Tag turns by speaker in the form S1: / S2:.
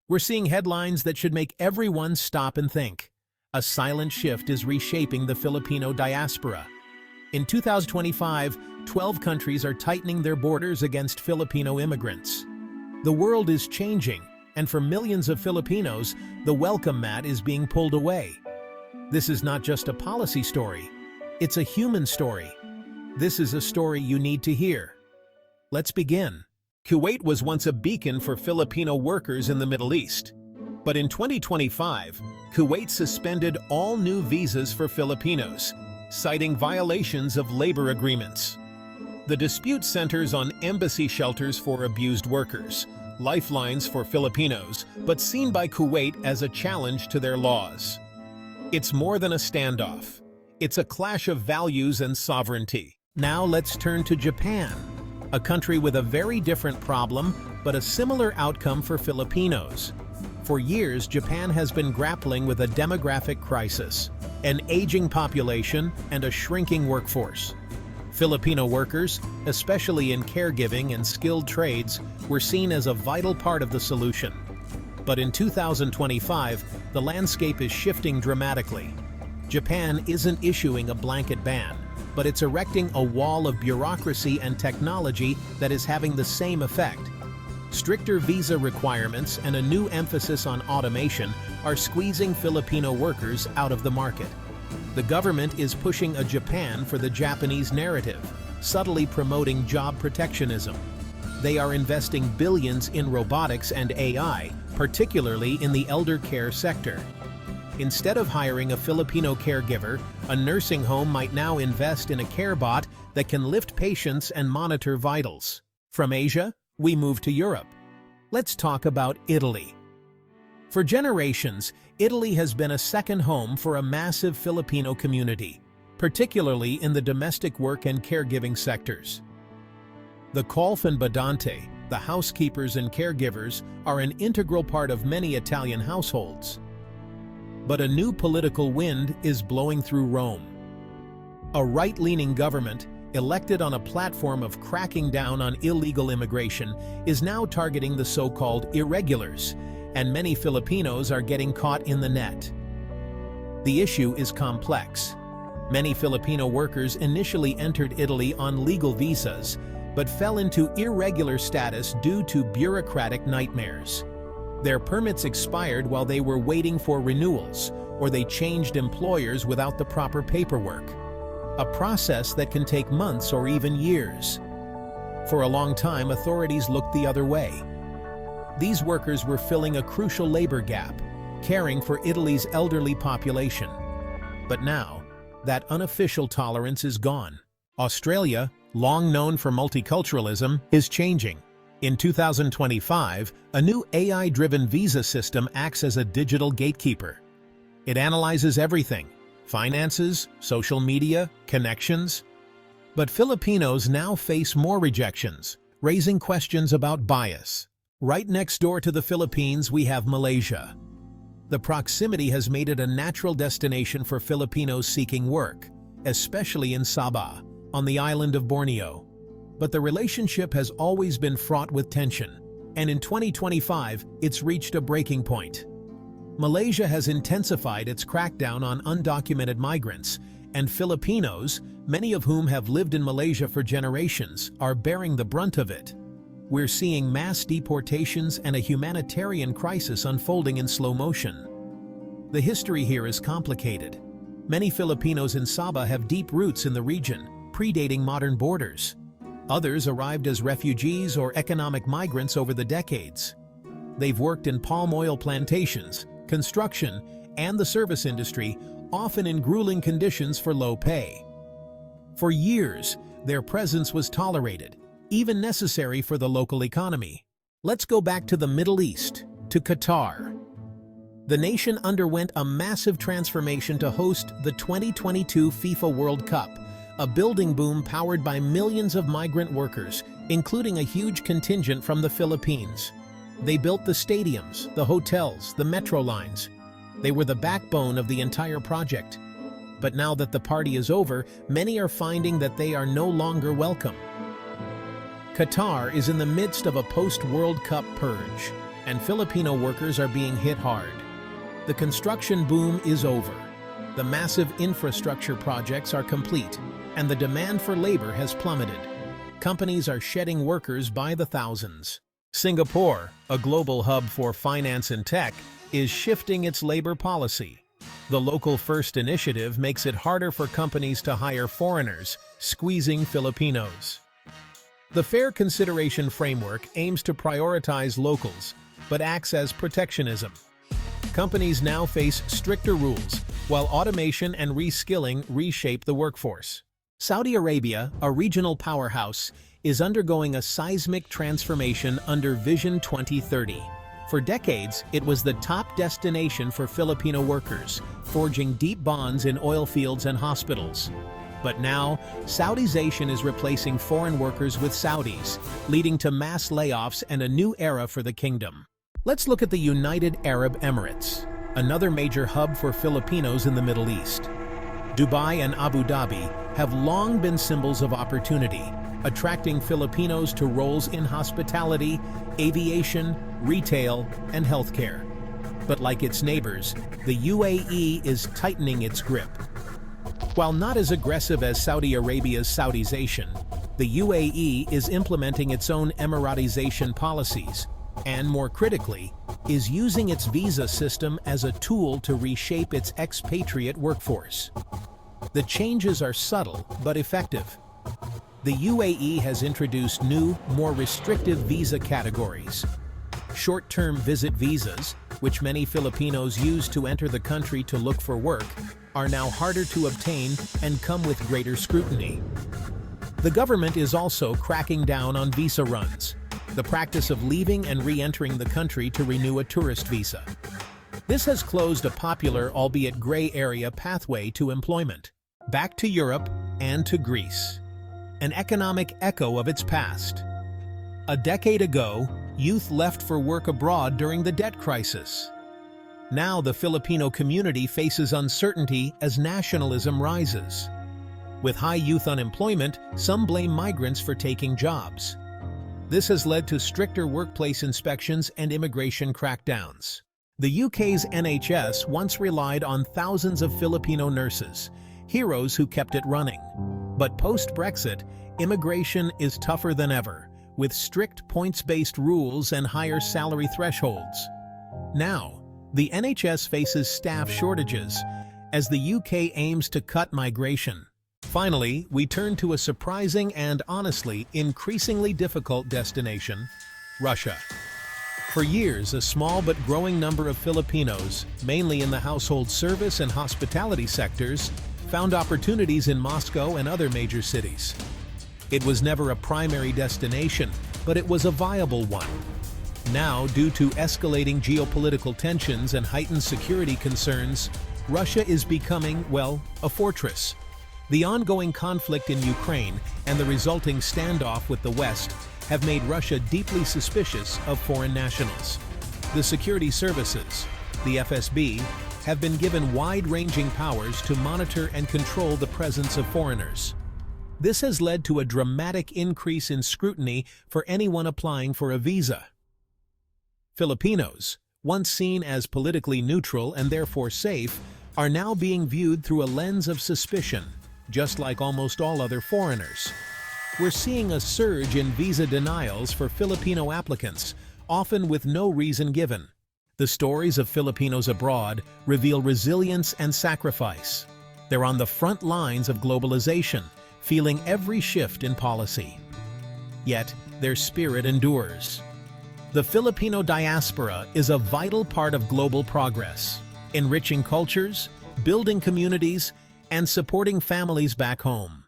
S1: We're seeing headlines that should make everyone stop and think. A silent shift is reshaping the Filipino diaspora. In 2025, 12 countries are tightening their borders against Filipino immigrants. The world is changing, and for millions of Filipinos, the welcome mat is being pulled away. This is not just a policy story. It's a human story. This is a story you need to hear. Let's begin. Kuwait was once a beacon for Filipino workers in the Middle East. But in 2025, Kuwait suspended all new visas for Filipinos, citing violations of labor agreements. The dispute centers on embassy shelters for abused workers, lifelines for Filipinos, but seen by Kuwait as a challenge to their laws. It's more than a standoff. It's a clash of values and sovereignty. Now let's turn to Japan, a country with a very different problem, but a similar outcome for Filipinos. For years, Japan has been grappling with a demographic crisis, an aging population, and a shrinking workforce. Filipino workers, especially in caregiving and skilled trades, were seen as a vital part of the solution. But in 2025, the landscape is shifting dramatically. Japan isn't issuing a blanket ban, but it's erecting a wall of bureaucracy and technology that is having the same effect. Stricter visa requirements and a new emphasis on automation are squeezing Filipino workers out of the market. The government is pushing a Japan for the Japanese narrative, subtly promoting job protectionism. They are investing billions in robotics and AI, particularly in the elder care sector. Instead of hiring a Filipino caregiver, a nursing home might now invest in a care bot that can lift patients and monitor vitals. From Asia, we move to Europe. Let's talk about Italy. For generations, Italy has been a second home for a massive Filipino community, particularly in the domestic work and caregiving sectors. The colf and badante, the housekeepers and caregivers, are an integral part of many Italian households. But a new political wind is blowing through Rome. A right-leaning government, elected on a platform of cracking down on illegal immigration, is now targeting the so-called irregulars, and many Filipinos are getting caught in the net. The issue is complex. Many Filipino workers initially entered Italy on legal visas, but fell into irregular status due to bureaucratic nightmares. Their permits expired while they were waiting for renewals, or they changed employers without the proper paperwork. A process that can take months or even years. For a long time, authorities looked the other way. These workers were filling a crucial labor gap, caring for Italy's elderly population. But now, that unofficial tolerance is gone. Australia, long known for multiculturalism, is changing. In 2025, a new AI-driven visa system acts as a digital gatekeeper. It analyzes everything: finances, social media, connections. But Filipinos now face more rejections, raising questions about bias. Right next door to the Philippines, we have Malaysia. The proximity has made it a natural destination for Filipinos seeking work, especially in Sabah, on the island of Borneo. But the relationship has always been fraught with tension, and in 2025, it's reached a breaking point. Malaysia has intensified its crackdown on undocumented migrants, and Filipinos, many of whom have lived in Malaysia for generations, are bearing the brunt of it. We're seeing mass deportations and a humanitarian crisis unfolding in slow motion. The history here is complicated. Many Filipinos in Sabah have deep roots in the region, predating modern borders. Others arrived as refugees or economic migrants over the decades. They've worked in palm oil plantations, construction, and the service industry, often in grueling conditions for low pay. For years, their presence was tolerated, even necessary for the local economy. Let's go back to the Middle East, to Qatar. The nation underwent a massive transformation to host the 2022 FIFA World Cup, a building boom powered by millions of migrant workers, including a huge contingent from the Philippines. They built the stadiums, the hotels, the metro lines. They were the backbone of the entire project. But now that the party is over, many are finding that they are no longer welcome. Qatar is in the midst of a post-World Cup purge. and Filipino workers are being hit hard. The construction boom is over. The massive infrastructure projects are complete, and the demand for labor has plummeted. Companies are shedding workers by the thousands. Singapore, a global hub for finance and tech, is shifting its labor policy. The Local First initiative makes it harder for companies to hire foreigners, squeezing Filipinos. The Fair Consideration Framework aims to prioritize locals, but acts as protectionism. Companies now face stricter rules, while automation and reskilling reshape the workforce. Saudi Arabia, a regional powerhouse, is undergoing a seismic transformation under Vision 2030. For decades, it was the top destination for Filipino workers, forging deep bonds in oil fields and hospitals. But now, Saudization is replacing foreign workers with Saudis, leading to mass layoffs and a new era for the kingdom. Let's look at the United Arab Emirates, another major hub for Filipinos in the Middle East. Dubai and Abu Dhabi have long been symbols of opportunity, attracting Filipinos to roles in hospitality, aviation, retail, and healthcare. But like its neighbors, the UAE is tightening its grip. While not as aggressive as Saudi Arabia's Saudization, the UAE is implementing its own Emiratization policies, and more critically, is using its visa system as a tool to reshape its expatriate workforce. The changes are subtle but effective. The UAE has introduced new, more restrictive visa categories. Short-term visit visas, which many Filipinos use to enter the country to look for work, are now harder to obtain and come with greater scrutiny. The government is also cracking down on visa runs, the practice of leaving and re-entering the country to renew a tourist visa. This has closed a popular, albeit gray area, pathway to employment. Back to Europe and to Greece, an economic echo of its past. A decade ago, youth left for work abroad during the debt crisis. Now the Filipino community faces uncertainty as nationalism rises. With high youth unemployment, some blame migrants for taking jobs. This has led to stricter workplace inspections and immigration crackdowns. The UK's NHS once relied on thousands of Filipino nurses, heroes who kept it running. But post-Brexit, immigration is tougher than ever, with strict points-based rules and higher salary thresholds. Now, the NHS faces staff shortages as the UK aims to cut migration. Finally, we turn to a surprising and, honestly, increasingly difficult destination: Russia. For years, a small but growing number of Filipinos, mainly in the household service and hospitality sectors, found opportunities in Moscow and other major cities. It was never a primary destination, but it was a viable one. Now, due to escalating geopolitical tensions and heightened security concerns, Russia is becoming, well, a fortress. The ongoing conflict in Ukraine and the resulting standoff with the West have made Russia deeply suspicious of foreign nationals. The security services, the FSB, have been given wide-ranging powers to monitor and control the presence of foreigners. This has led to a dramatic increase in scrutiny for anyone applying for a visa. Filipinos, once seen as politically neutral and therefore safe, are now being viewed through a lens of suspicion, just like almost all other foreigners. We're seeing a surge in visa denials for Filipino applicants, often with no reason given. The stories of Filipinos abroad reveal resilience and sacrifice. They're on the front lines of globalization, feeling every shift in policy. Yet, their spirit endures. The Filipino diaspora is a vital part of global progress, enriching cultures, building communities, and supporting families back home.